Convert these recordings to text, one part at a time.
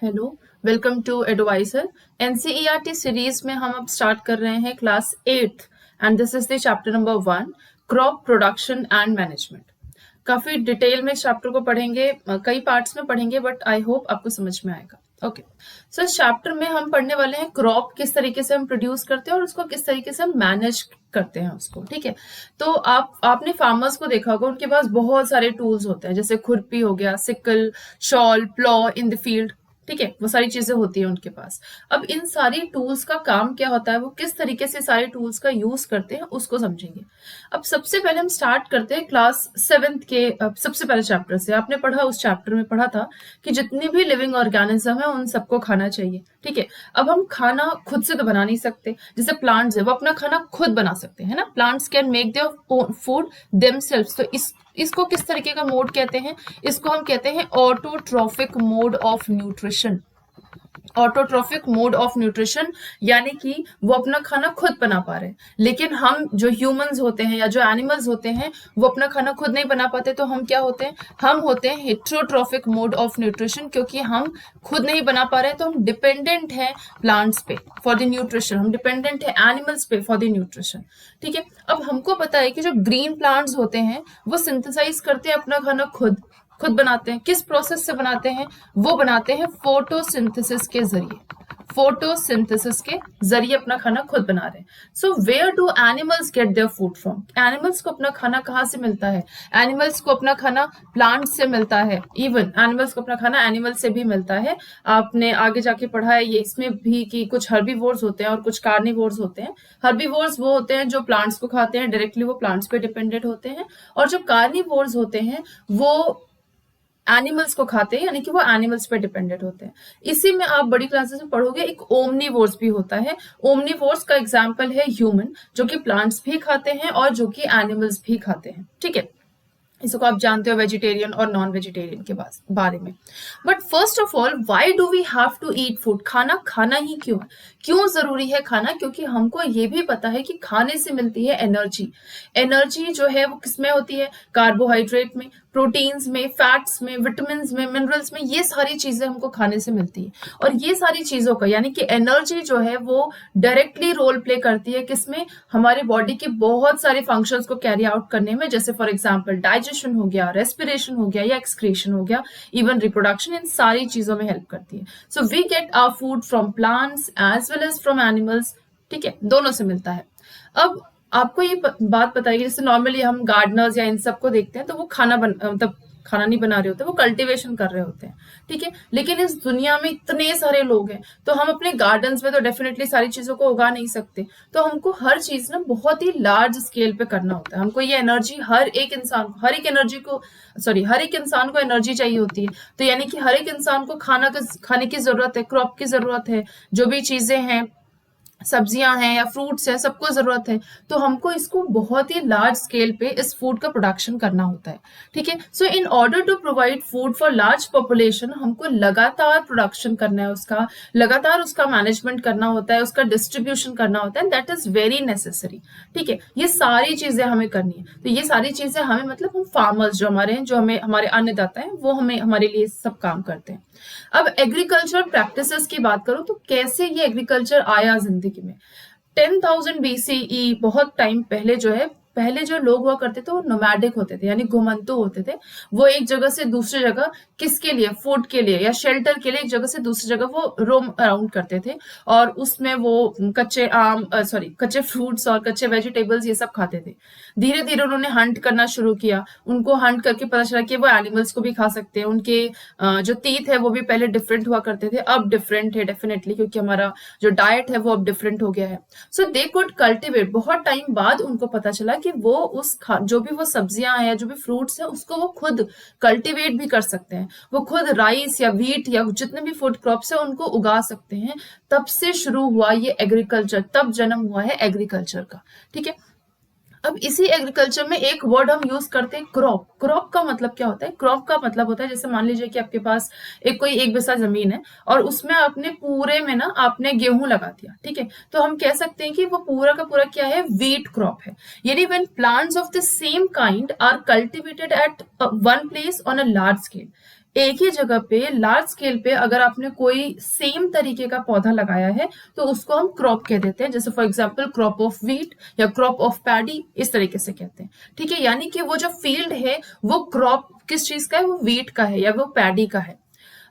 Hello, welcome to Advisor. NCERT series में हम अब स्टार्ट कर रहे हैं class 8th and this is the chapter number 1, crop production and management. काफी डिटेल में इस चैप्टर को पढ़ेंगे, कई पार्ट्स में पढ़ेंगे, बट आई होप आपको समझ में आएगा। ओके, सो इस चैप्टर में हम पढ़ने वाले हैं क्रॉप किस तरीके से हम प्रोड्यूस करते हैं और उसको किस तरीके से हम मैनेज करते हैं उसको। ठीक है, तो आपने फार्मर्स को देखा होगा, उनके पास बहुत सारे टूल्स होते हैं, जैसे खुरपी हो गया, sickle, shawl, plough in the field. ठीक है, वो सारी चीजें होती है उनके पास। अब इन सारी टूल्स का काम क्या होता है, वो किस तरीके से सारे टूल्स का यूज करते हैं उसको समझेंगे। अब सबसे पहले हम स्टार्ट करते हैं क्लास 7th के सबसे पहले चैप्टर से। आपने पढ़ा, उस चैप्टर में पढ़ा था कि जितने भी लिविंग ऑर्गेनिज्म है उन सबको खाना चाहिए। ठीक है, अब हम खाना खुद से तो बना नहीं सकते। जैसे प्लांट्स है, वो अपना खाना खुद बना सकते हैं ना, plants can make their own food themselves. तो इसको किस तरीके का मोड कहते हैं? इसको हम कहते हैं autotrophic mode of nutrition. Autotrophic mode of nutrition यानी कि वो अपना खाना खुद बना पा रहे हैं। लेकिन हम जो ह्यूमंस होते हैं या जो एनिमल्स होते हैं वो अपना खाना खुद नहीं बना पाते, तो हम क्या होते हैं? हम होते हैं हेट्रोट्रॉफिक मोड ऑफ न्यूट्रिशन। क्योंकि हम खुद नहीं बना पा रहे, तो हम डिपेंडेंट हैं प्लांट्स पे फॉर द न्यूट्रिशन, हम डिपेंडेंट है एनिमल्स पे फॉर द न्यूट्रिशन। ठीक है, अब हमको पता है कि जो ग्रीन प्लांट्स होते हैं वो सिंथेसाइज करते हैं अपना खाना खुद बनाते हैं। किस प्रोसेस से बनाते हैं? वो बनाते हैं फोटोसिंथेसिस के जरिए। फोटोसिंथेसिस के जरिए अपना खाना खुद बना रहे हैं। So where do animals get their food from? Animals को अपना खाना कहाँ से मिलता है? एनिमल्स को अपना खाना प्लांट से मिलता है। इवन एनिमल्स को अपना खाना एनिमल से भी मिलता है। आपने आगे जाके पढ़ा है ये इसमें भी कि कुछ हर्बीवोर्स होते हैं और कुछ कार्निवोर्स होते हैं। हर्बीवोर्स वो होते हैं जो प्लांट्स को खाते हैं डायरेक्टली, वो प्लांट्स पे डिपेंडेंट होते हैं। और जो कार्निवोर्स होते हैं वो एनिमल्स को खाते हैं, यानी कि वो एनिमल्स पे डिपेंडेंट होते हैं। इसी में आप बड़ी क्लासेस में पढ़ोगे एक ओमनीवोर्स भी होता है। ओमनीवोर्स का एग्जांपल है ह्यूमन, जो कि प्लांट्स भी खाते हैं और जो कि एनिमल्स भी खाते हैं। ठीक है, इसको आप जानते हो वेजिटेरियन और नॉन वेजिटेरियन के बारे में। But first of all, why do we have to eat food? खाना खाना ही क्यों है? क्यों जरूरी है खाना? क्योंकि हमको ये भी पता है कि खाने से मिलती है एनर्जी। एनर्जी जो है वो किसमें होती है? कार्बोहाइड्रेट में, प्रोटीन्स में, फैट्स में, विटामिन में, मिनरल्स में। ये सारी चीजें हमको खाने से मिलती है। और ये सारी चीजों का यानी कि एनर्जी जो है वो डायरेक्टली रोल प्ले करती है किसमें? हमारे बॉडी के बहुत सारे फंक्शंस को कैरी आउट करने में। जैसे फॉर एग्जांपल डाइजेशन हो गया, रेस्पिरेशन हो गया या एक्सक्रीशन हो गया, इवन रिप्रोडक्शन, इन सारी चीजों में हेल्प करती है। So we get our food from plants as well as from animals. ठीक है, दोनों से मिलता है। अब आपको ये बात बताइए, जैसे नॉर्मली हम गार्डनर्स या इन सबको देखते हैं तो वो मतलब खाना नहीं बना रहे होते, वो कल्टीवेशन कर रहे होते हैं। ठीक है, लेकिन इस दुनिया में इतने सारे लोग हैं, तो हम अपने गार्डन्स में तो डेफिनेटली सारी चीजों को उगा नहीं सकते। तो हमको हर चीज ना बहुत ही लार्ज स्केल पे करना होता है। हमको ये एनर्जी हर एक इंसान को एनर्जी चाहिए होती है। तो यानी कि हर एक इंसान को खाने की जरूरत है, क्रॉप की जरूरत है, जो भी चीजें हैं, सब्जियां हैं या फ्रूट्स हैं, सबको जरूरत है। तो हमको इसको बहुत ही लार्ज स्केल पे इस फूड का प्रोडक्शन करना होता है। ठीक है, so in order to provide food for large population हमको लगातार प्रोडक्शन करना है, उसका लगातार उसका मैनेजमेंट करना होता है, उसका डिस्ट्रीब्यूशन करना होता है। That is very necessary. ठीक है, ये सारी चीजें हमें करनी है। तो ये सारी चीजें हमें, मतलब हम फार्मर्स जो हमारे हैं, जो हमें हमारे अन्नदाता हैं, वो हमें हमारे लिए सब काम करते हैं। अब एग्रीकल्चर प्रैक्टिसेस की बात करूं तो कैसे ये एग्रीकल्चर आया जिंदगी में? 10,000 BCE, बहुत टाइम पहले जो है, पहले जो लोग हुआ करते थे वो नोमैडिक होते थे, यानी घुमंतु होते थे। वो एक जगह से दूसरी जगह, किसके लिए? फूड के लिए या शेल्टर के लिए, एक जगह से दूसरी जगह वो रोम अराउंड करते थे। और उसमें वो कच्चे फ्रूट्स और कच्चे वेजिटेबल्स ये सब खाते थे। धीरे धीरे उन्होंने हंट करना शुरू किया। उनको हंट करके पता चला कि वो एनिमल्स को भी खा सकते हैं। उनके जो टीथ है वो भी पहले डिफरेंट हुआ करते थे, अब डिफरेंट है डेफिनेटली, क्योंकि हमारा जो डाइट है वो अब डिफरेंट हो गया है। सो दे कुड कल्टिवेट। बहुत टाइम बाद उनको पता चला कि वो जो भी वो सब्जियां हैं, जो भी फ्रूट्स हैं, उसको वो खुद कल्टिवेट भी कर सकते हैं। वो खुद राइस या व्हीट या जितने भी फूड क्रॉप्स है उनको उगा सकते हैं। तब से शुरू हुआ ये एग्रीकल्चर, तब जन्म हुआ है एग्रीकल्चर का। ठीक है, अब इसी एग्रीकल्चर में एक वर्ड हम यूज करते हैं, क्रॉप। क्रॉप का मतलब क्या होता है? क्रॉप का मतलब होता है, जैसे मान लीजिए कि आपके पास कोई 1 बिस्सा जमीन है और उसमें आपने पूरे में ना आपने गेहूं लगा दिया। ठीक है, तो हम कह सकते हैं कि वो पूरा का पूरा क्या है? व्हीट क्रॉप है। यानी when plants of the same kind are cultivated at one place on a large scale, एक ही जगह पे लार्ज स्केल पे अगर आपने कोई सेम तरीके का पौधा लगाया है तो उसको हम क्रॉप कह देते हैं, जैसे for example crop of wheat या क्रॉप ऑफ पैडी, इस तरीके से कहते हैं। ठीक है, यानी कि वो जो फील्ड है वो क्रॉप किस चीज का है, वो व्हीट का है या वो पैडी का है।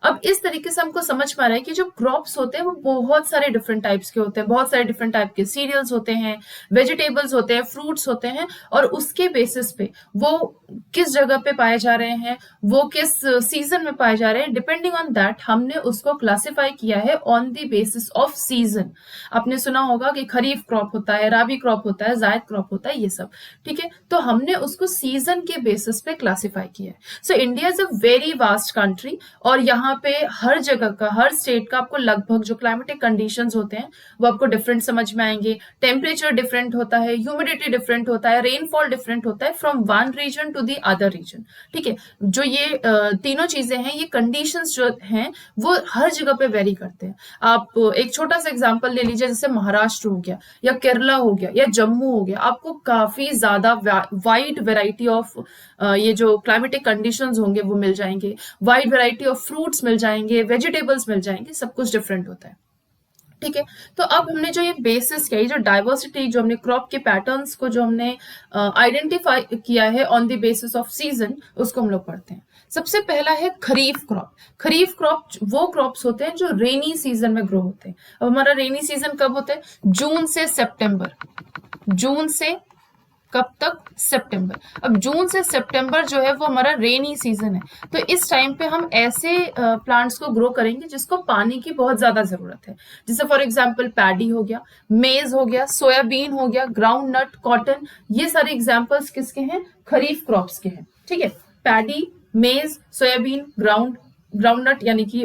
अब इस तरीके से हमको समझ में आ रहा है कि जो क्रॉप्स होते हैं वो बहुत सारे डिफरेंट टाइप्स के होते हैं, बहुत सारे डिफरेंट टाइप के सीरियल्स होते हैं, वेजिटेबल्स होते हैं, फ्रूट्स होते हैं, और उसके बेसिस पे वो किस जगह पे पाए जा रहे हैं, वो किस सीजन में पाए जा रहे हैं, डिपेंडिंग ऑन दैट हमने उसको क्लासिफाई किया है on the basis off season. आपने सुना होगा कि खरीफ क्रॉप होता है, राबी क्रॉप होता है, जायद क्रॉप होता है, ये सब। ठीक है, तो हमने उसको सीजन के बेसिस पे क्लासिफाई किया है। So India is a very vast country, और यहाँ पे हर जगह का, हर स्टेट का आपको लगभग जो क्लाइमेटिक कंडीशंस होते हैं वो आपको डिफरेंट समझ में आएंगे। टेम्परेचर डिफरेंट होता है, ह्यूमिडिटी डिफरेंट होता है, रेनफॉल डिफरेंट होता है from one region to the other region. ठीक है, जो ये तीनों चीजें हैं, ये कंडीशंस जो हैं वो हर जगह पे वेरी करते हैं। आप एक छोटा सा एग्जांपल ले लीजिए, जैसे महाराष्ट्र हो गया या केरला हो गया या जम्मू हो गया, आपको काफी ज्यादा वाइड वेराइटी ऑफ ये जो क्लाइमेटिक कंडीशंस होंगे वो मिल जाएंगे, वाइड वेराइटी ऑफ फ्रूट्स मिल जाएंगे, वेजिटेबल्स मिल जाएंगे, सब कुछ डिफरेंट होता है। ठीक है, तो अब हमने जो ये बेसिस किया, ये जो डाइवर्सिटी, जो हमने क्रॉप के पैटर्न्स को जो हमने आइडेंटिफाई किया है on the basis off season, उसको हम लोग पढ़ते हैं। सबसे पहला है खरीफ क्रॉप। खरीफ क्रॉप वो क्रॉप्स होते हैं जो रेनी सीजन में ग्रो होते हैं। अब हमारा रेनी सीजन कब होता है? जून से सितंबर। जून से कब तक? सितंबर। अब जून से सितंबर जो है वो हमारा रेनी सीजन है, तो इस टाइम पे हम ऐसे प्लांट्स को ग्रो करेंगे जिसको पानी की बहुत ज्यादा जरूरत है, जैसे फॉर एग्जांपल पैडी हो गया, मेज हो गया, सोयाबीन हो गया, ग्राउंड नट, कॉटन, ये सारे एग्जांपल्स किसके हैं? खरीफ क्रॉप्स के हैं। ठीक है, पैडी, मेज, सोयाबीन, ग्राउंड नट यानी कि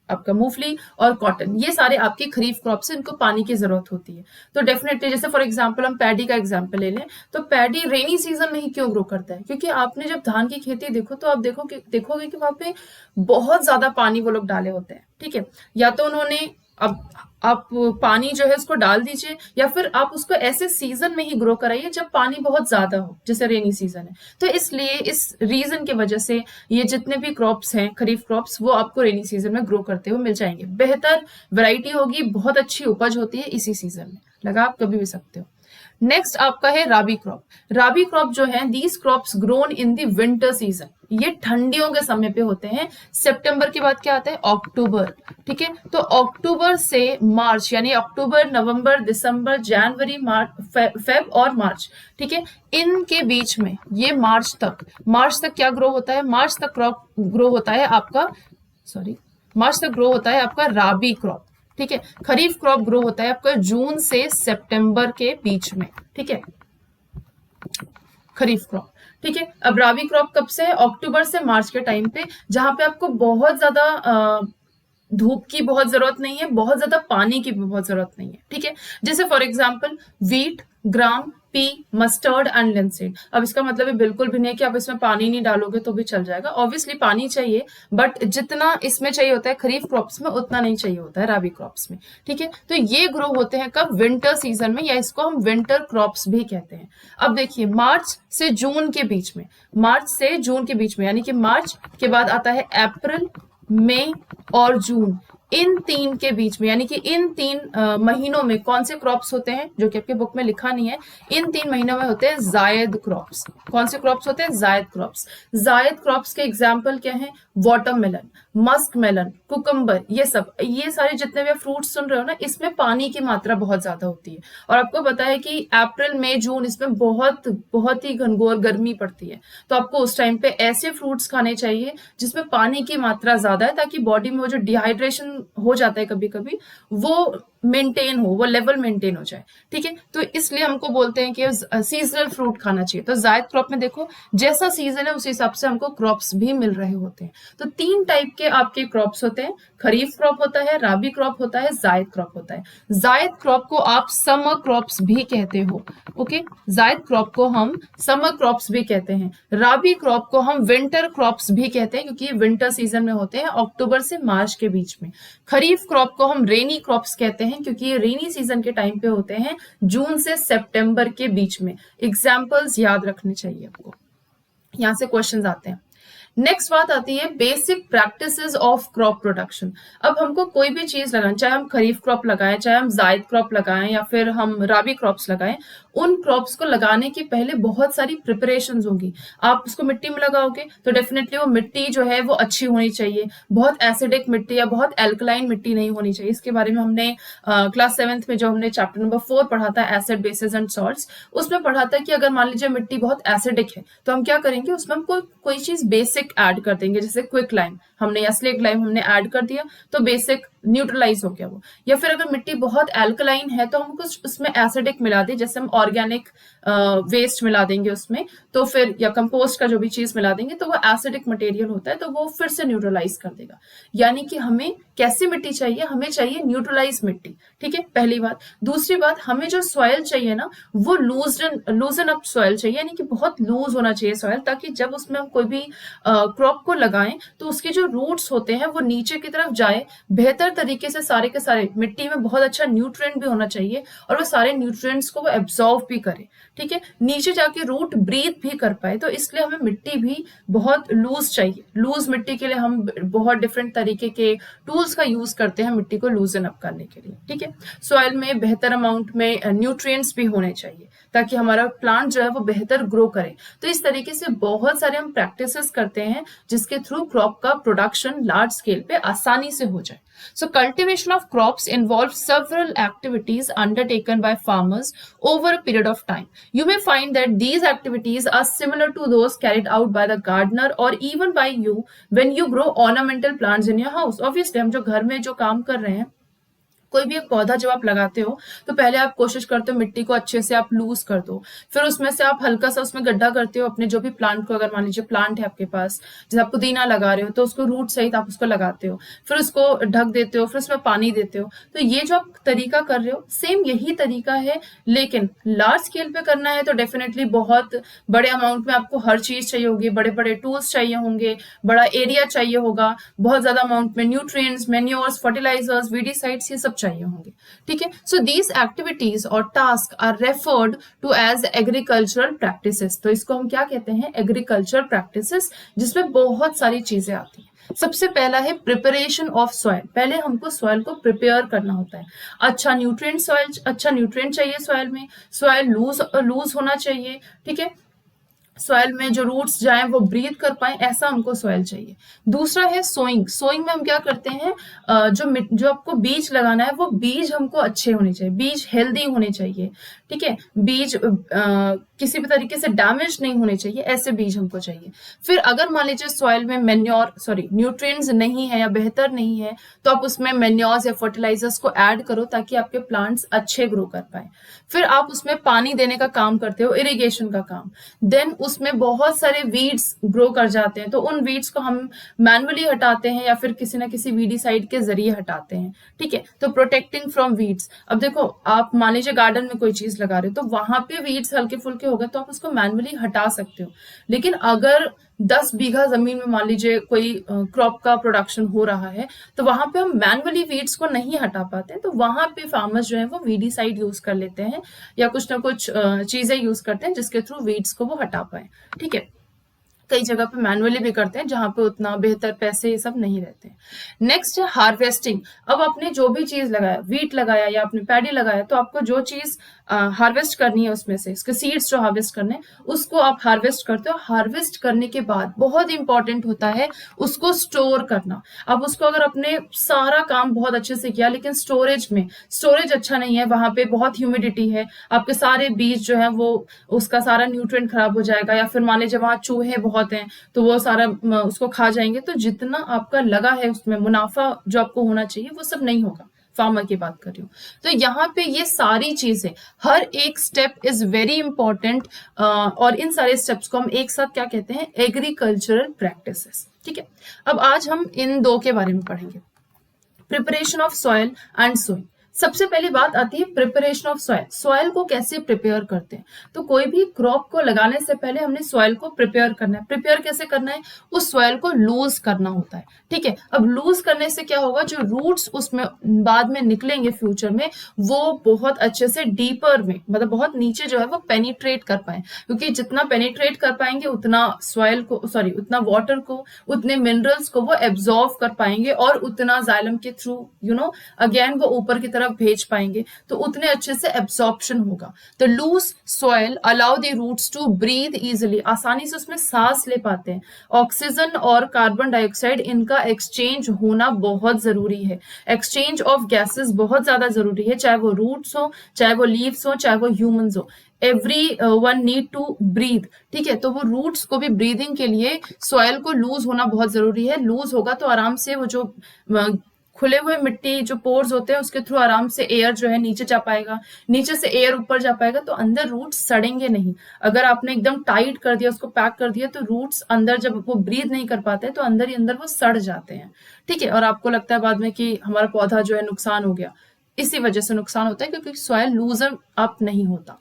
आपका मूंगफली और कॉटन, ये सारे आपके खरीफ क्रॉप्स हैं, इनको पानी की जरूरत होती है। तो डेफिनेटली, जैसे फॉर एग्जांपल हम पैडी का एग्जांपल ले लें, तो पैडी रेनी सीजन में ही क्यों ग्रो करता है? क्योंकि आपने जब धान की खेती देखो तो आप देखोगे कि वहां पे बहुत ज्यादा पानी वो लोग डाले होते हैं। ठीक है, या तो उन्होंने, अब आप पानी जो है उसको डाल दीजिए, या फिर आप उसको ऐसे सीजन में ही ग्रो कराइए जब पानी बहुत ज्यादा हो, जैसे रेनी सीजन है। तो इसलिए इस रीजन की वजह से ये जितने भी क्रॉप्स हैं, खरीफ क्रॉप्स, वो आपको रेनी सीजन में ग्रो करते हुए मिल जाएंगे। बेहतर वैरायटी होगी, बहुत अच्छी उपज होती है इसी सीजन में, लगा आप कभी भी सकते हो। नेक्स्ट आपका है राबी क्रॉप। राबी क्रॉप जो है, these crops grown in the winter season, ये ठंडियों के समय पे होते हैं। सितंबर के बाद क्या आता है? अक्टूबर। ठीक है, तो अक्टूबर से मार्च, यानी अक्टूबर, नवंबर, दिसंबर, जनवरी, फेब और मार्च, ठीक है, इनके बीच में ये मार्च तक क्या ग्रो होता है? मार्च तक क्रॉप ग्रो होता है आपका, मार्च तक ग्रो होता है आपका राबी क्रॉप। ठीक है, खरीफ क्रॉप ग्रो होता है आपका जून से सितंबर के बीच में। ठीक है, खरीफ क्रॉप। ठीक है, अब राबी क्रॉप कब से है? अक्टूबर से मार्च के टाइम पे, जहां पे आपको बहुत ज्यादा धूप की बहुत जरूरत नहीं है, बहुत ज्यादा पानी की भी बहुत जरूरत नहीं है। ठीक है, जैसे for example wheat, gram, P, mustard and linseed. अब इसका मतलब है बिल्कुल भी नहीं कि आप इसमें पानी नहीं डालोगे तो भी चल जाएगा, ऑब्वियसली पानी चाहिए, बट जितना इसमें चाहिए होता है खरीफ क्रॉप्स में उतना नहीं चाहिए होता है राबी क्रॉप्स में। ठीक है, तो ये ग्रो होते हैं कब? विंटर सीजन में, या इसको हम विंटर क्रॉप्स भी कहते हैं। अब देखिए, मार्च से जून के बीच में, यानी कि मार्च के बाद आता है अप्रैल, मई और जून। इन तीन के बीच में, यानी कि इन तीन महीनों में कौन से क्रॉप्स होते हैं, जो कि आपके बुक में लिखा नहीं है, इन 3 महीनों में होते हैं जायद क्रॉप्स। कौन से क्रॉप्स होते हैं? जायद क्रॉप्स। जायद क्रॉप्स के एग्जाम्पल क्या हैं? वाटरमेलन, मस्क मेलन, कुकम्बर, ये सारे जितने भी फ्रूट्स सुन रहे हो ना, इसमें पानी की मात्रा बहुत ज्यादा होती है। और आपको पता है कि अप्रैल, मई, जून इसमें बहुत ही घनघोर गर्मी पड़ती है, तो आपको उस टाइम पे ऐसे फ्रूट्स खाने चाहिए जिसमें पानी की मात्रा ज्यादा है, ताकि बॉडी में वो जो डिहाइड्रेशन हो जाता है कभी कभी, वो मेंटेन हो, वो लेवल मेंटेन हो जाए। ठीक है, तो इसलिए हमको बोलते हैं कि सीजनल फ्रूट खाना चाहिए। तो जायद क्रॉप में देखो, जैसा सीजन है उस हिसाब से हमको क्रॉप्स भी मिल रहे होते हैं। तो 3 टाइप के आपके क्रॉप्स होते हैं, खरीफ क्रॉप होता है, राबी क्रॉप होता है, जायद क्रॉप होता है। जायद क्रॉप को आप समर क्रॉप्स भी कहते हो। ओके, जायद क्रॉप को हम समर क्रॉप्स भी कहते हैं। राबी क्रॉप को हम विंटर क्रॉप्स भी कहते हैं, क्योंकि ये विंटर सीजन में होते हैं, अक्टूबर से मार्च के बीच में। खरीफ क्रॉप को हम रेनी क्रॉप्स कहते हैं, क्योंकि ये रेनी सीजन के टाइम पे होते हैं, जून से सितंबर के बीच में। एग्जाम्पल्स याद रखने चाहिए आपको, यहां से क्वेश्चंस आते हैं। नेक्स्ट बात आती है basic practices of crop production. अब हमको कोई भी चीज लगाना, चाहे हम खरीफ क्रॉप लगाएं, चाहे हम जायद क्रॉप लगाएं, या फिर हम राबी क्रॉप्स लगाएं, उन क्रॉप्स को लगाने के पहले बहुत सारी प्रिपरेशंस होंगी। आप उसको मिट्टी में लगाओगे तो डेफिनेटली वो मिट्टी जो है वो अच्छी होनी चाहिए, बहुत एसिडिक मिट्टी या बहुत एल्कलाइन मिट्टी नहीं होनी चाहिए। इसके बारे में हमने क्लास 7th में जो हमने चैप्टर नंबर 4 पढ़ा था, एसिड बेसिस एंड सॉल्ट्स, उसमें पढ़ा था कि अगर मान लीजिए मिट्टी बहुत एसिडिक है तो हम क्या करेंगे, उसमें हम कोई चीज बेसिक ऐड कर देंगे, जैसे क्विक लाइम हमने या स्लेक लाइम हमने ऐड कर दिया तो बेसिक न्यूट्रलाइज हो गया वो। या फिर अगर मिट्टी बहुत एल्कलाइन है तो हम कुछ उसमें एसिडिक मिला दें, जैसे हम ऑर्गेनिक वेस्ट मिला देंगे उसमें, तो फिर या कंपोस्ट का जो भी चीज मिला देंगे तो वो एसिडिक मटेरियल होता है तो वो फिर से न्यूट्रलाइज कर देगा। यानी कि हमें कैसी मिट्टी चाहिए, हमें चाहिए न्यूट्रलाइज मिट्टी, ठीक है, पहली बात। दूसरी बात, हमें जो सॉइल चाहिए ना वो लूजन अप सॉइल चाहिए, यानी कि बहुत लूज होना चाहिए सॉइल, ताकि जब उसमें हम कोई भी क्रॉप को लगाएं तो उसके जो रूट्स होते हैं वो नीचे की तरफ जाए बेहतर तरीके से, सारे के सारे मिट्टी में बहुत अच्छा न्यूट्रिएंट भी होना चाहिए और वो सारे न्यूट्रिएंट्स को वो एब्जॉर्व भी करे, ठीक है, नीचे जाके रूट ब्रीथ भी कर पाए। तो इसलिए हमें मिट्टी भी बहुत लूज चाहिए। लूज मिट्टी के लिए हम बहुत डिफरेंट तरीके के टूल्स का यूज करते हैं मिट्टी को लूजन अप करने के लिए, ठीक है। सॉइल में बेहतर अमाउंट में न्यूट्रिएंट्स भी होने चाहिए ताकि हमारा प्लांट जो है वो बेहतर ग्रो करे। तो इस तरीके से बहुत सारे हम प्रैक्टिसेस करते हैं जिसके थ्रू क्रॉप का प्रोडक्शन लार्ज स्केल पे आसानी से हो जाए। So cultivation of crops involves several activities undertaken by farmers over a period of time. You may find that these activities are similar to those carried out by the gardener or even by you when you grow ornamental plants in your house. Obviously, हम जो घर में जो काम कर रहे हैं, कोई भी एक पौधा जब आप लगाते हो तो पहले आप कोशिश करते हो मिट्टी को अच्छे से आप लूज कर दो, फिर उसमें से आप हल्का सा उसमें गड्ढा करते हो अपने जो भी प्लांट को। अगर मान लीजिए प्लांट है आपके पास, जैसे आप पुदीना लगा रहे हो तो उसको रूट सहित आप उसको लगाते हो, फिर उसको ढक देते हो, फिर उसमें पानी देते हो। तो ये जो आप तरीका कर रहे हो सेम यही तरीका है, लेकिन लार्ज स्केल पे करना है तो डेफिनेटली बहुत बड़े अमाउंट में आपको हर चीज चाहिए होगी, बड़े बड़े टूल्स चाहिए होंगे, बड़ा एरिया चाहिए होगा, बहुत ज्यादा अमाउंट में न्यूट्रिएंट्स, मैन्योर्स, फर्टिलाइजर्स, वीडीसाइड्स, ये सब चाहिए होंगे, ठीक है। सो दीज एक्टिविटीज और task are referred to as agricultural practices. तो इसको हम क्या कहते हैं, एग्रीकल्चरल प्रैक्टिसेस, जिसमें बहुत सारी चीजें आती हैं। सबसे पहला है प्रिपरेशन ऑफ सॉइल। पहले हमको सॉइल को प्रिपेयर करना होता है। अच्छा न्यूट्रिएंट चाहिए सॉइल में, सॉइल लूज होना चाहिए, ठीक है, सॉइल में जो रूट्स जाएं वो ब्रीथ कर पाए, ऐसा हमको सॉइल चाहिए। दूसरा है सोइंग। सोइंग में हम क्या करते हैं, जो आपको बीज लगाना है वो बीज हमको अच्छे होने चाहिए, बीज हेल्दी होने चाहिए, ठीक है, बीज किसी भी तरीके से डैमेज नहीं होने चाहिए, ऐसे बीज हमको चाहिए। फिर अगर मान लीजिए सॉइल में न्यूट्रिएंट्स नहीं है या बेहतर नहीं है तो आप उसमें मैन्योर्स या फर्टिलाइजर्स को ऐड करो ताकि आपके प्लांट्स अच्छे ग्रो कर पाए। फिर आप उसमें पानी देने का काम करते हो, इरिगेशन का काम। देन उसमें बहुत सारे वीड्स ग्रो कर जाते हैं तो उन वीड्स को हम मैनुअली हटाते हैं या फिर किसी ना किसी वीडीसाइड के जरिए हटाते हैं, ठीक है। तो प्रोटेक्टिंग फ्रॉम वीड्स, अब देखो आप मान लीजिए गार्डन में कोई चीज लगा रहे हो तो वहां पे वीड्स हल्के फुल्के हो गए तो आप उसको मैनुअली हटा सकते हो। लेकिन अगर 10 बीघा जमीन में मान लीजिए कोई क्रॉप का प्रोडक्शन हो रहा है तो वहां पे हम मैनुअली वीड्स को नहीं हटा पाते, तो वहां पे फार्मर्स जो है वो वीडीसाइड यूज कर लेते हैं या कुछ ना कुछ चीजें यूज करते हैं जिसके थ्रू वीड्स को वो हटा पाए, ठीक है। कई जगह पे मैनुअली भी करते हैं जहां पे उतना बेहतर पैसे ये सब नहीं रहते हैं। नेक्स्ट है हार्वेस्टिंग। अब आपने जो भी चीज लगाया, वीट लगाया या आपने पैडी लगाया, तो आपको जो चीज हार्वेस्ट करनी है उसमें से इसके सीड्स जो हार्वेस्ट करने उसको आप हार्वेस्ट करते हो। हार्वेस्ट करने के बाद बहुत इंपॉर्टेंट होता है उसको स्टोर करना। अब उसको अगर अपने सारा काम बहुत अच्छे से किया लेकिन स्टोरेज अच्छा नहीं है, वहां पे बहुत ह्यूमिडिटी है, आपके सारे बीज जो है वो उसका सारा न्यूट्रिएंट खराब हो जाएगा, या फिर मान लीजिए वहां चूहे बहुत हैं तो वो सारा उसको खा जाएंगे, तो जितना आपका लगा है उसमें मुनाफा जो आपको होना चाहिए वो सब नहीं होगा। फार्मर की बात कर रही हूँ। तो यहाँ पे ये सारी चीजें, हर एक स्टेप इज वेरी इंपॉर्टेंट, और इन सारे स्टेप्स को हम एक साथ क्या कहते हैं, एग्रीकल्चरल प्रैक्टिसेस, ठीक है। अब आज हम इन दो के बारे में पढ़ेंगे, preparation of soil and sowing. सबसे पहली बात आती है प्रिपरेशन ऑफ सॉइल। सॉइल को कैसे प्रिपेयर करते हैं? तो कोई भी क्रॉप को लगाने से पहले हमने सॉइल को प्रिपेयर करना है। प्रिपेयर कैसे करना है? उस सॉइल को लूज करना होता है, ठीक है। अब लूज करने से क्या होगा, जो रूट्स उसमें बाद में निकलेंगे फ्यूचर में, वो बहुत अच्छे से डीपर में, मतलब बहुत नीचे जो है वो पेनिट्रेट कर पाए, क्योंकि जितना पेनिट्रेट कर पाएंगे उतना सॉइल को, सॉरी, उतना वाटर को, उतने मिनरल्स को वो एब्जॉर्व कर पाएंगे और उतना जाइलम के थ्रू अगेन वो ऊपर की तरफ भेज पाएंगे, तो उतने अच्छे से एब्सॉर्प्शन होगा। तो loose soil allow the roots to breathe easily, आसानी से उसमें सांस ले पाते हैं। ऑक्सीजन और कार्बन डाइऑक्साइड, इनका एक्सचेंज होना बहुत जरूरी है। एक्सचेंज ऑफ गैसेस बहुत ज्यादा जरूरी है, चाहे वो रूट्स हो, चाहे वो लीव्स हो, चाहे वो ह्यूमंस हो। Everyone need to breathe, ठीक है। तो वो रूट्स को भी ब्रीदिंग के लिए सॉइल को लूज होना बहुत जरूरी है। लूज होगा तो आराम से वो जो खुले हुए मिट्टी जो पोर्स होते हैं उसके थ्रू आराम से एयर जो है नीचे जा पाएगा, नीचे से एयर ऊपर जा पाएगा, तो अंदर रूट्स सड़ेंगे नहीं। अगर आपने एकदम टाइट कर दिया, उसको पैक कर दिया, तो रूट्स अंदर जब वो ब्रीथ नहीं कर पाते तो अंदर ही अंदर वो सड़ जाते हैं, ठीक है। और आपको लगता है बाद में कि हमारा पौधा जो है नुकसान हो गया, इसी वजह से नुकसान होता है क्योंकि सॉइल लूजन अप नहीं होता।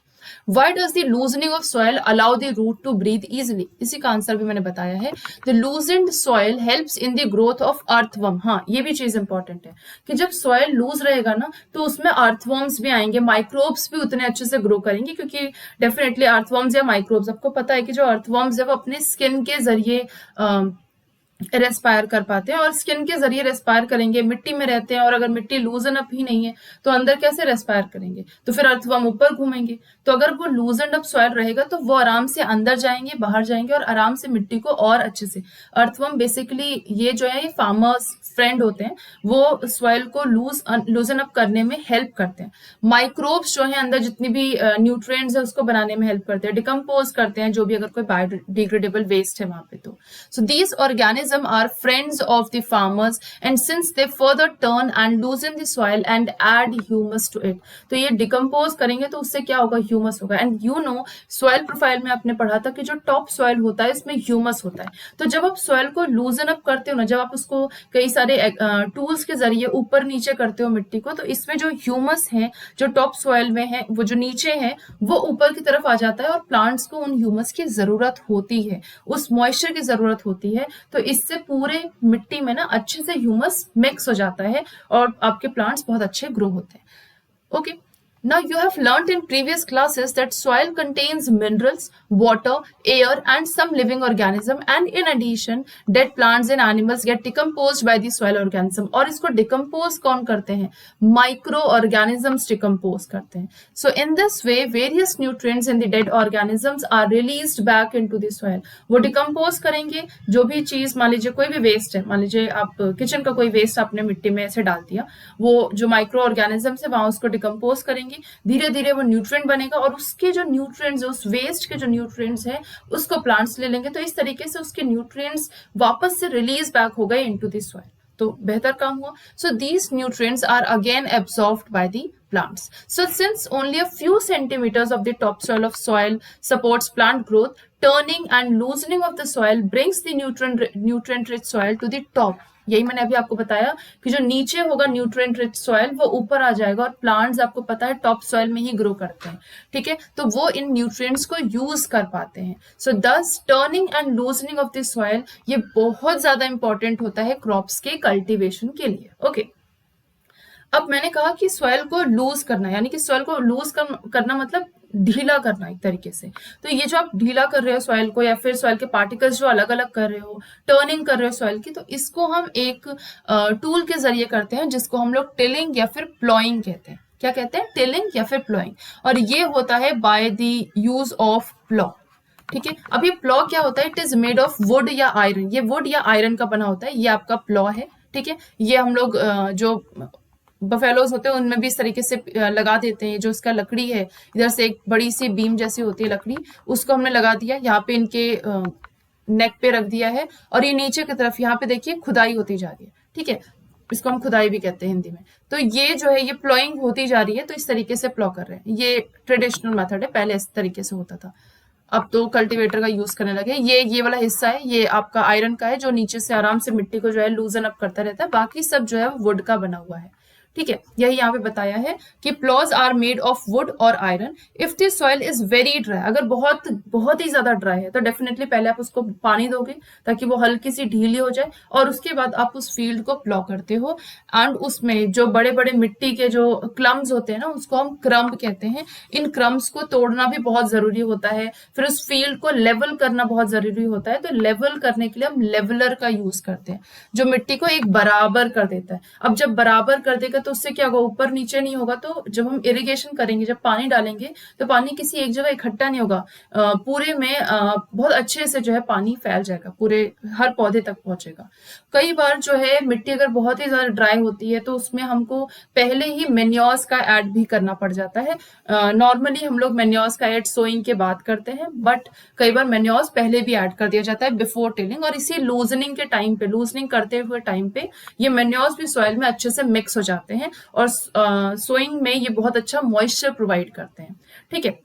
Why does the loosening of soil allow the root to breathe easily? इसी का आंसर भी मैंने बताया है। The loosened soil helps in the growth of earthworm। हाँ, ये भी चीज इंपॉर्टेंट है कि जब सॉइल लूज रहेगा ना तो उसमें अर्थवर्म्स भी आएंगे, माइक्रोब्स भी उतने अच्छे से ग्रो करेंगे, क्योंकि डेफिनेटली अर्थवर्म्स या माइक्रोब्स, आपको पता है कि जो अर्थवर्म्स है वो अपने स्किन के जरिए रेस्पायर कर पाते हैं, और स्किन के जरिए रेस्पायर करेंगे, मिट्टी में रहते हैं, और अगर मिट्टी लूजन अप ही नहीं है तो अंदर कैसे रेस्पायर करेंगे? तो फिर अर्थवर्म ऊपर घूमेंगे। तो अगर वो लूजन अप सॉइल रहेगा तो वो आराम से अंदर जाएंगे, बाहर जाएंगे और आराम से मिट्टी को और अच्छे से, अर्थवर्म बेसिकली ये जो है ये फार्मर्स फ्रेंड होते हैं, वो सॉइल को लूजन अप करने में हेल्प करते हैं। माइक्रोब्स जो है अंदर जितनी भी न्यूट्रिएंट्स है उसको बनाने में हेल्प करते हैं, डिकम्पोज करते हैं जो भी अगर कोई बायोडिग्रेडेबल वेस्ट है वहां पे। तो so these organism are friends of the farmers, and since they further turn and loosen the soil and add humus to it, तो ये डिकम्पोज करेंगे तो उससे क्या होगा, ह्यूमस होगा। एंड सॉइल प्रोफाइल में आपने पढ़ा था कि जो टॉप सॉइल होता है इसमें ह्यूमस होता है। तो जब आप सॉइल को लूजन अप करते हो ना, जब आप उसको कई सारे टूल्स के जरिए ऊपर नीचे करते हो मिट्टी को, तो इसमें जो ह्यूमस है जो टॉप सॉइल में है, वो जो नीचे है वो ऊपर की तरफ आ जाता है, और प्लांट्स को उन ह्यूमस की जरूरत होती है, उस मॉइस्चर की जरूरत होती है। तो इससे पूरे मिट्टी में ना अच्छे से ह्यूमस मिक्स हो जाता है और आपके प्लांट्स बहुत अच्छे ग्रो होते हैं। Okay, now you have learnt in previous classes that soil contains minerals, water, air and some living organism, and in addition dead plants and animals get decomposed by the soil organism। और इसको decompose कौन करते हैं? Microorganisms decompose करते हैं। So in this way various nutrients in the dead organisms are released back into the soil। वो decompose करेंगे, जो भी चीज, मान लीजिए कोई भी वेस्ट है, मान लीजिए आप किचन का कोई वेस्ट आपने मिट्टी में ऐसे डाल दिया, वो जो माइक्रो ऑर्गेनिजम्स है वहां उसको डिकम्पोज करेंगे, धीरे धीरे वो न्यूट्रिएंट बनेगा, और उसके जो न्यूट्रिएंट्स, उस वेस्ट के जो न्यूट्रिएंट्स हैं उसको प्लांट्स ले लेंगे, तो इस तरीके से उसके न्यूट्रिएंट्स वापस से रिलीज बैक हो गए इनटू द सॉइल, तो बेहतर काम हुआ। So these nutrients are again absorbed by the plants। So since only a few centimeters of the topsoil of soil supports plant growth, turning and loosening of the soil brings the nutrient rich soil to the top। यही मैंने अभी आपको बताया कि जो नीचे होगा nutrient rich soil वो ऊपर आ जाएगा, और प्लांट्स आपको पता है टॉप सॉइल में ही ग्रो करते हैं, ठीक है, तो वो इन न्यूट्रिएंट्स को यूज कर पाते हैं। सो दस turning and loosening of the soil ये बहुत ज्यादा इंपॉर्टेंट होता है क्रॉप्स के कल्टीवेशन के लिए। ओके, अब मैंने कहा कि सॉइल को लूज करना, यानी कि सॉइल को लूज करना मतलब ढीला करना एक तरीके से। तो ये जो आप ढीला कर रहे हो सॉइल को, या फिर सॉइल के पार्टिकल्स जो अलग अलग कर रहे हो, टर्निंग कर रहे हो सॉइल की, तो इसको हम एक टूल के जरिए करते हैं जिसको हम लोग टिलिंग या फिर प्लॉइंग कहते हैं। क्या कहते हैं? टिलिंग या फिर प्लॉइंग। और ये होता है by the use of plough, ठीक है। अब ये प्लॉ क्या होता है? It is made of would या आयरन, ये वुड या आयरन का बना होता है, ये आपका प्लॉ है, ठीक है। ये हम लोग जो बफेलोज होते हैं उनमें भी इस तरीके से लगा देते हैं। जो इसका लकड़ी है, इधर से एक बड़ी सी बीम जैसी होती है लकड़ी, उसको हमने लगा दिया, यहाँ पे इनके नेक पे रख दिया है, और ये नीचे की तरफ यहाँ पे देखिए खुदाई होती जा रही है, ठीक है, इसको हम खुदाई भी कहते हैं हिंदी में। तो ये जो है ये प्लॉइंग होती जा रही है, तो इस तरीके से प्लॉ कर रहे हैं। ये ट्रेडिशनल मेथड है, पहले इस तरीके से होता था, अब तो कल्टीवेटर का यूज करने लगे। ये वाला हिस्सा है, ये आपका आयरन का है, जो नीचे से आराम से मिट्टी को जो है लूजन अप करता रहता है, बाकी सब जो है वुड का बना हुआ है, ठीक है, यही यहाँ पे बताया है कि ploughs are made of wood और iron if the soil is very dry. अगर बहुत बहुत ही ज्यादा ड्राई है तो डेफिनेटली पहले आप उसको पानी दोगे ताकि वो हल्की सी ढीली हो जाए, और उसके बाद आप उस फील्ड को प्लॉ करते हो। एंड उसमें जो बड़े बड़े मिट्टी के जो क्लम्स होते हैं ना, उसको हम क्रम्ब कहते हैं। इन क्रम्स को तोड़ना भी बहुत जरूरी होता है, फिर उस फील्ड को लेवल करना बहुत जरूरी होता है। तो लेवल करने के लिए हम लेवलर का यूज करते हैं, जो मिट्टी को एक बराबर कर देता है। अब जब बराबर कर देगा तो उससे क्या होगा, ऊपर नीचे नहीं होगा। तो जब हम इरिगेशन करेंगे, जब पानी डालेंगे, तो पानी किसी एक जगह इकट्ठा नहीं होगा, पूरे में बहुत अच्छे से जो है पानी फैल जाएगा, पूरे हर पौधे तक पहुंचेगा। कई बार जो है मिट्टी अगर बहुत ही ज्यादा ड्राई होती है तो उसमें हमको पहले ही मेन्योर्स का ऐड भी करना पड़ जाता है। नॉर्मली हम लोग मेन्योर्स का ऐड सोइंग के बाद करते हैं, बट कई बार मेन्योर्स पहले भी ऐड कर दिया जाता है बिफोर टिलिंग, और इसी लूजनिंग के टाइम पे, लूजनिंग करते हुए टाइम पे ये मेन्योर्स भी सॉइल में अच्छे से मिक्स हो जाते हैं, और सोइंग में ये बहुत अच्छा मॉइस्चर प्रोवाइड करते हैं। ठीक है,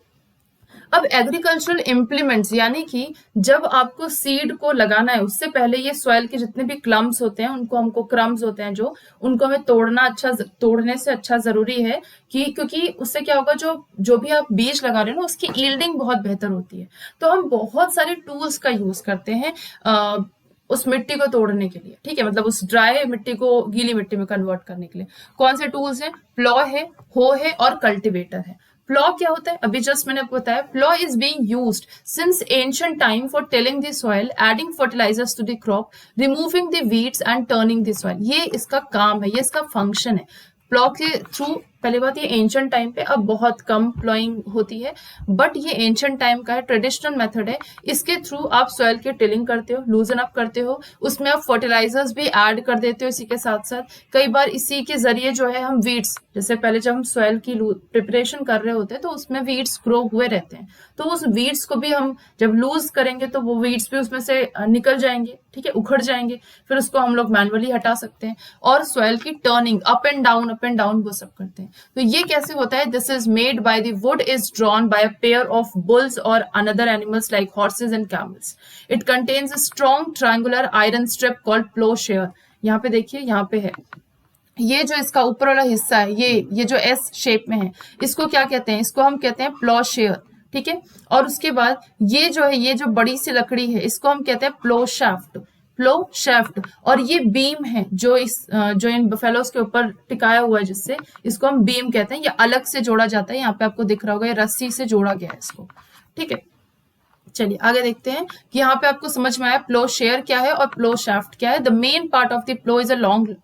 अब एग्रीकल्चरल इम्प्लीमेंट्स, यानी कि जब आपको सीड को लगाना है उससे पहले ये सॉइल के जितने भी क्लम्स होते हैं, उनको हमको क्रम्स होते हैं जो, उनको हमें तोड़ने से अच्छा जरूरी है कि, क्योंकि उससे क्या होगा, जो भी आप बीज लगा रहे हो ना, उसकी यील्डिंग बहुत बेहतर होती है। तो हम बहुत सारे टूल्स का यूज करते हैं उस मिट्टी को तोड़ने के लिए। ठीक है, मतलब उस ड्राई मिट्टी को गीली मिट्टी में कन्वर्ट करने के लिए कौन से टूल्स हैं? प्लॉ है, हो है और कल्टीवेटर है। प्लॉ क्या होता है? अभी जस्ट मैंने आपको बताया, plough is being used since ancient time for tilling the soil, adding fertilisers to the crop, removing the weeds and turning the soil. ये इसका काम है, ये इसका फंक्शन है। प्लॉ के थ्रू, पहली बात, ये एंशिएंट टाइम पे अब बहुत कम प्लॉइंग होती है, बट ये एंशिएंट टाइम का है, ट्रेडिशनल मेथड है। इसके थ्रू आप सॉइल की टिलिंग करते हो, लूजन अप करते हो, उसमें आप फर्टिलाइजर्स भी ऐड कर देते हो इसी के साथ साथ। कई बार इसी के जरिए जो है हम वीड्स, जैसे पहले जब हम सॉइल की प्रिपरेशन कर रहे होते हैं तो उसमें वीड्स ग्रो हुए रहते हैं, तो उस वीड्स को भी हम जब लूज करेंगे तो वो वीड्स भी उसमें से निकल जाएंगे, ठीक है, उखड़ जाएंगे, फिर उसको हम लोग मैनुअली हटा सकते हैं। और सॉइल की टर्निंग अप एंड डाउन वो सब करते हैं। तो ये कैसे होता है? This is made by the wood is drawn by a pair of bulls और another animals like horses and camels. It contains a strong triangular iron strip called ploughshare. यहाँ पे देखिए, यहाँ पे है, ये जो इसका ऊपर वाला हिस्सा है, ये जो एस शेप में है, इसको क्या कहते हैं? इसको हम कहते हैं प्लोशेयर। ठीक है, और उसके बाद ये जो है, ये जो बड़ी सी लकड़ी है, इसको हम कहते हैं प्लोशाफ्ट। और ये बीम है जो इन बफेलोस के ऊपर टिकाया हुआ है, जिससे इसको हम बीम कहते हैं। ये अलग से जोड़ा जाता है, यहाँ पे आपको दिख रहा होगा, ये रस्सी से जोड़ा गया है इसको। ठीक है, चलिए आगे देखते हैं कि यहाँ पे आपको समझ में आया प्लो शेयर क्या है और प्लो शाफ्ट क्या है। The main part of the plough is a long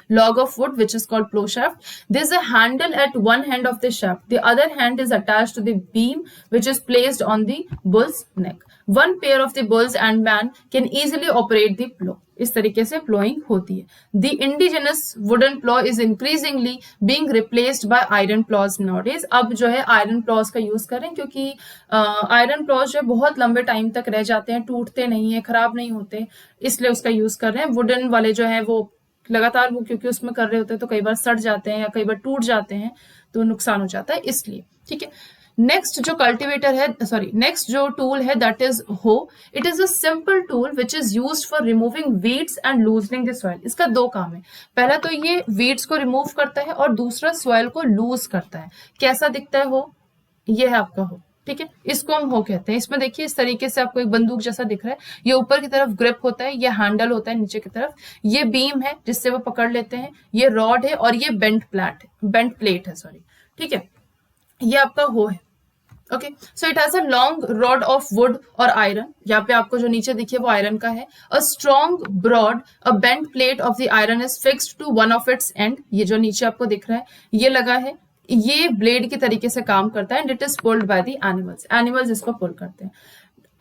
log of wood which is called plow shaft. There is a handle at one hand of the shaft. The other hand is attached to the beam which is placed on the bull's neck. One pair of the bulls and man can easily operate the plow. इस तरीके से ploughing होती है। The indigenous wooden plow is increasingly being replaced by iron plows nowadays. अब जो है iron applause का use करें, क्योंकि आयरन प्लॉज जो है बहुत लंबे टाइम तक रह जाते हैं, टूटते नहीं है, खराब नहीं होते, इसलिए उसका यूज कर रहे हैं। वुडन वाले जो है वो लगातार, वो क्योंकि उसमें कर रहे होते हैं तो कई बार सड़ जाते हैं या कई बार टूट जाते हैं, तो नुकसान हो जाता है, इसलिए। ठीक है, नेक्स्ट जो कल्टीवेटर है, नेक्स्ट जो टूल है, दैट इज हो। It is a simple tool which is used for removing weeds and loosening the soil. इसका दो काम है, पहला तो ये वीड्स को रिमूव करता है और दूसरा सॉइल को लूज करता है। कैसा दिखता है हो? ये है आपका हो। ठीक है, इसको हम हो कहते हैं। इसमें देखिए, इस तरीके से आपको एक बंदूक जैसा दिख रहा है, ये ऊपर की तरफ ग्रिप होता है, ये हैंडल होता है नीचे की तरफ, ये बीम है जिससे वो पकड़ लेते हैं, ये रॉड है और ये बेंट प्लेट है। ठीक है, ये आपका हो है। Okay, so it has a long rod of wood और आयरन। यहाँ पे आपको जो नीचे दिखिए वो आयरन का है। A strong broad a bent plate of the iron is fixed to one of its end. ये जो नीचे आपको दिख रहा है, ये लगा है, ये ब्लेड की तरीके से काम करता है, and it is pulled by the animals इसको पुल करते हैं।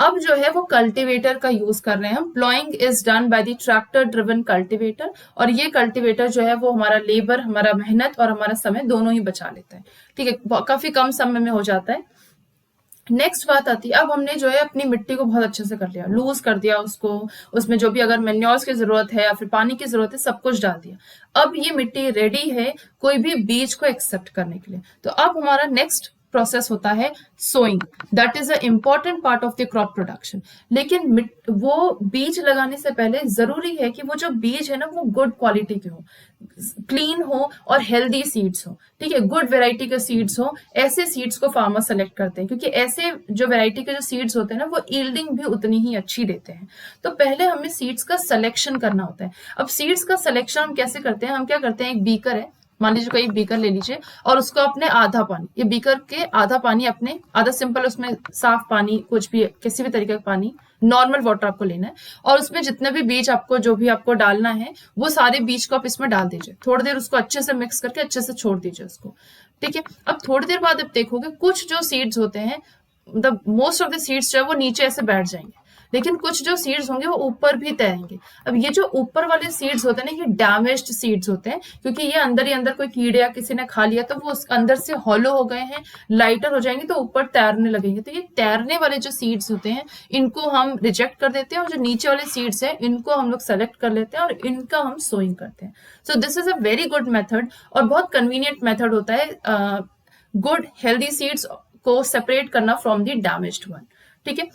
अब जो है वो कल्टीवेटर का यूज कर रहे हैं हम। Ploughing is done by the tractor driven cultivator, और ये कल्टीवेटर जो है वो हमारा लेबर, हमारा मेहनत और हमारा समय दोनों ही बचा लेता है। ठीक है, काफी कम समय में हो जाता है। नेक्स्ट बात आती है, अब हमने जो है अपनी मिट्टी को बहुत अच्छे से कर लिया, लूज कर दिया उसको, उसमें जो भी अगर मेन्योर्स की जरूरत है या फिर पानी की जरूरत है, सब कुछ डाल दिया। अब ये मिट्टी रेडी है कोई भी बीज को एक्सेप्ट करने के लिए। तो अब हमारा नेक्स्ट प्रोसेस होता है sowing, that is a important part of the crop production. लेकिन वो बीज लगाने से पहले जरूरी है कि वो जो बीज है ना वो गुड क्वालिटी के हो, क्लीन हो और हेल्दी सीड्स हो, ठीक है, गुड वेराइटी के सीड्स हो। ऐसे सीड्स को फार्मर सेलेक्ट करते हैं क्योंकि ऐसे जो वेराइटी के जो सीड्स होते हैं ना वो यील्डिंग भी उतनी ही अच्छी देते हैं। तो पहले हमें सीड्स का सिलेक्शन करना होता है। अब सीड्स का सिलेक्शन हम कैसे करते हैं, हम क्या करते हैं, एक बीकर है, मान लीजिए कोई बीकर ले लीजिए और उसको अपने आधा पानी, ये बीकर के आधा पानी अपने, आधा सिंपल उसमें साफ पानी, कुछ भी किसी भी तरीके का पानी, नॉर्मल वाटर आपको लेना है और उसमें जितने भी बीज आपको, जो भी आपको डालना है वो सारे बीज को आप इसमें डाल दीजिए, थोड़ी देर उसको अच्छे से मिक्स करके अच्छे से छोड़ दीजिए उसको, ठीक है। अब थोड़ी देर बाद आप देखोगे कुछ जो सीड्स होते हैं, मतलब मोस्ट ऑफ द सीड्स जो है वो नीचे ऐसे बैठ जाएंगे, लेकिन कुछ जो सीड्स होंगे वो ऊपर भी तैरेंगे। अब ये जो ऊपर वाले सीड्स होते हैं ना, ये डैमेज्ड सीड्स होते हैं क्योंकि ये अंदर ही अंदर कोई कीड़े या किसी ने खा लिया तो वो अंदर से हॉलो हो गए हैं, लाइटर हो जाएंगे तो ऊपर तैरने लगेंगे। तो ये तैरने वाले जो सीड्स होते हैं इनको हम रिजेक्ट कर देते हैं और जो नीचे वाले सीड्स हैं इनको हम लोग सेलेक्ट कर लेते हैं और इनका हम सोइंग करते हैं। So this is a very good method और बहुत कन्वीनियंट मेथड होता है गुड हेल्दी सीड्स को सेपरेट करना फ्रॉम द डैमेज्ड वन, ठीक है।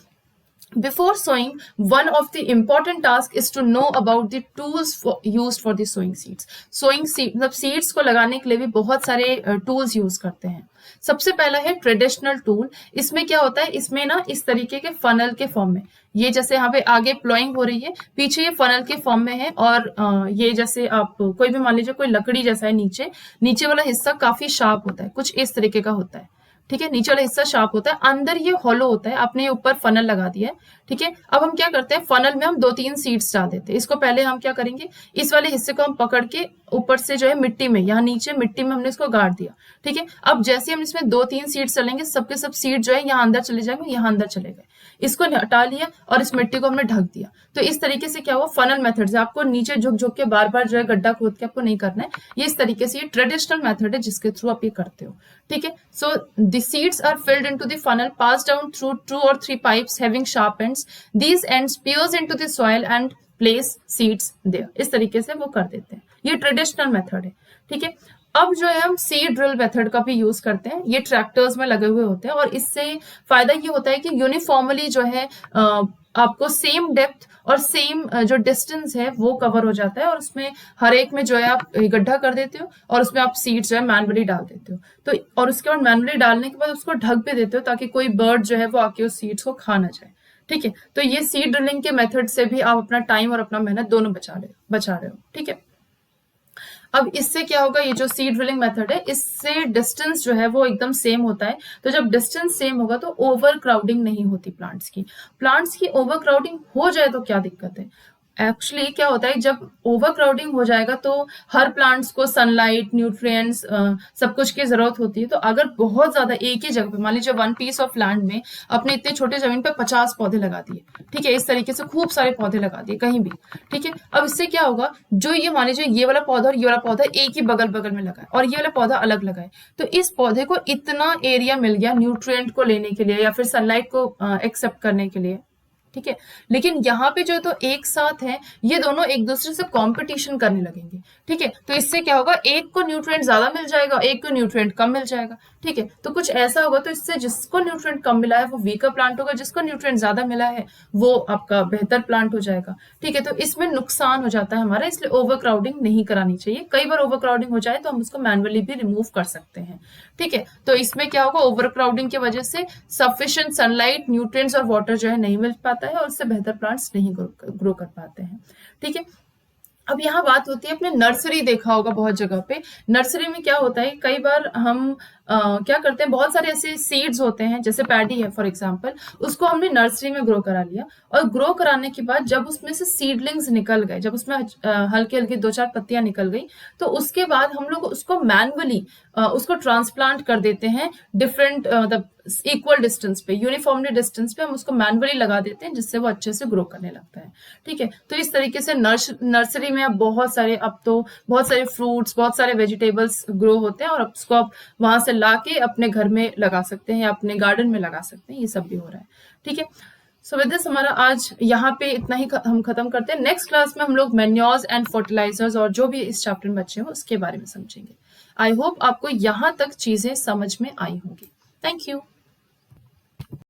Before sowing, one of the important tasks is to know about the tools used for the sowing seeds. Sowing seed, मतलब seeds को लगाने के लिए भी बहुत सारे tools यूज करते हैं। सबसे पहला है ट्रेडिशनल टूल। इसमें क्या होता है, इसमें ना इस तरीके के फनल के फॉर्म में, ये जैसे यहाँ पे आगे प्लॉइंग हो रही है, पीछे ये फनल के फॉर्म में है और ये जैसे आप कोई भी मान लीजिए कोई लकड़ी जैसा है, नीचे वाला हिस्सा काफी शार्प होता है, कुछ इस तरीके का होता है, ठीक है। नीचे वाला हिस्सा शार्प होता है, अंदर ये हॉलो होता है, आपने ये ऊपर फनल लगा दिया है, ठीक है। अब हम क्या करते हैं, फनल में हम 2-3 सीड्स डाल देते हैं। इसको पहले हम क्या करेंगे, इस वाले हिस्से को हम पकड़ के ऊपर से जो है मिट्टी में, यहाँ नीचे मिट्टी में हमने इसको गाड़ दिया, ठीक है। अब जैसे हम इसमें 2-3 सीड्स डालेंगे, सबके सब सीड जो है यहाँ अंदर चले जाएंगे, यहाँ अंदर चले गए, इसको हटा लिया और इस मिट्टी को हमने ढक दिया। तो इस तरीके से क्या हुआ, फनल मेथड से आपको नीचे झुक झुक के बार बार जो है गड्ढा खोद के आपको नहीं करना है, ये इस तरीके से ये ट्रेडिशनल मेथड है जिसके थ्रू आप ये करते हो, ठीक है। So the seeds are filled into the funnel, pass down through 2 or 3 pipes having sharp ends, these ends pierce into the soil and place seeds there. इस तरीके से वो कर देते हैं, ये ट्रेडिशनल मेथड है, ठीक है। अब जो है हम सीड ड्रिल मेथड का भी यूज करते हैं, ये ट्रैक्टर्स में लगे हुए होते हैं और इससे फायदा ये होता है कि यूनिफॉर्मली जो है आपको सेम डेप्थ और सेम जो डिस्टेंस है वो कवर हो जाता है और उसमें हर एक में जो है आप गड्ढा कर देते हो और उसमें आप सीड्स जो है मैनुअली डाल देते हो। तो और उसके बाद मैनुअली डालने के बाद उसको ढक भी देते हो ताकि कोई बर्ड जो है वो आके उस सीड्स को खा ना जाए, ठीक है। तो ये सीड ड्रिलिंग के मेथड से भी आप अपना टाइम और अपना मेहनत दोनों बचा रहे हो, ठीक है। अब इससे क्या होगा, ये जो सीड ड्रिलिंग मेथड है इससे डिस्टेंस जो है वो एकदम सेम होता है। तो जब डिस्टेंस सेम होगा तो ओवर क्राउडिंग नहीं होती प्लांट्स की ओवर क्राउडिंग हो जाए तो क्या दिक्कत है। एक्चुअली क्या होता है, जब ओवर क्राउडिंग हो जाएगा तो हर प्लांट्स को सनलाइट, न्यूट्रिएंट्स, सब कुछ की जरूरत होती है। तो अगर बहुत ज्यादा एक ही जगह पे, मान लीजिए 1 piece ऑफ लैंड में अपने इतने छोटे जमीन पे 50 पौधे लगा दिए, ठीक है, इस तरीके से खूब सारे पौधे लगा दिए कहीं भी, ठीक है। अब इससे क्या होगा, जो ये मान लीजिए ये वाला पौधा और ये वाला पौधा एक ही बगल बगल में लगा है और ये वाला पौधा अलग लगा है, तो इस पौधे को इतना एरिया मिल गया न्यूट्रिएंट को लेने के लिए या फिर सनलाइट को एक्सेप्ट करने के लिए, ठीक है। लेकिन यहाँ पे जो तो एक साथ है, ये दोनों एक दूसरे से कंपटीशन करने लगेंगे, ठीक है। तो इससे क्या होगा, एक को न्यूट्रिएंट ज्यादा मिल जाएगा, एक को न्यूट्रिएंट कम मिल जाएगा, ठीक है। तो कुछ ऐसा होगा, तो इससे जिसको न्यूट्रिएंट कम मिला है वो वीकर प्लांट होगा, जिसको न्यूट्रिएंट ज्यादा मिला है वो आपका बेहतर प्लांट हो जाएगा, ठीक है। तो इसमें नुकसान हो जाता है हमारा, इसलिए ओवर क्राउडिंग नहीं करानी चाहिए। कई बार ओवर क्राउडिंग हो जाए तो हम उसको मैनुअली भी रिमूव कर सकते हैं, ठीक है। तो इसमें क्या होगा, ओवर क्राउडिंग की वजह से सफिशिएंट सनलाइट, न्यूट्रिएंट्स और वाटर जो है नहीं मिल पाता है और उससे बेहतर प्लांट्स नहीं ग्रो कर पाते हैं, ठीक है। अब यहाँ बात होती है, अपने नर्सरी देखा होगा बहुत जगह पे, नर्सरी में क्या होता है, कई बार हम क्या करते हैं, बहुत सारे ऐसे सीड्स होते हैं, जैसे पैडी है फॉर एग्जांपल, उसको हमने नर्सरी में ग्रो करा लिया और ग्रो कराने के बाद जब उसमें से सीडलिंग्स निकल गए, जब उसमें हल्की हल्की 2-4 पत्तियां निकल गई, तो उसके बाद हम लोग उसको मैनुअली उसको ट्रांसप्लांट कर देते हैं डिफरेंट मतलब इक्वल डिस्टेंस पे, यूनिफॉर्मली डिस्टेंस पे हम उसको मैनुअली लगा देते हैं जिससे वो अच्छे से ग्रो करने लगता है, ठीक है। तो इस तरीके से नर्सरी में अब तो बहुत सारे फ्रूट्स, बहुत सारे वेजिटेबल्स ग्रो होते हैं और उसको आप वहां से लाके अपने घर में लगा सकते हैं या अपने गार्डन में लगा सकते हैं, ये सब भी हो रहा है, ठीक है। सो विद दिस हमारा आज यहाँ पे इतना ही हम खत्म करते हैं। नेक्स्ट क्लास में हम लोग मैन्योर्स एंड फर्टिलाइजर्स और जो भी इस चैप्टर में बचे हो उसके बारे में समझेंगे। आई होप आपको यहाँ तक चीजें समझ में आई होंगी। Thank you.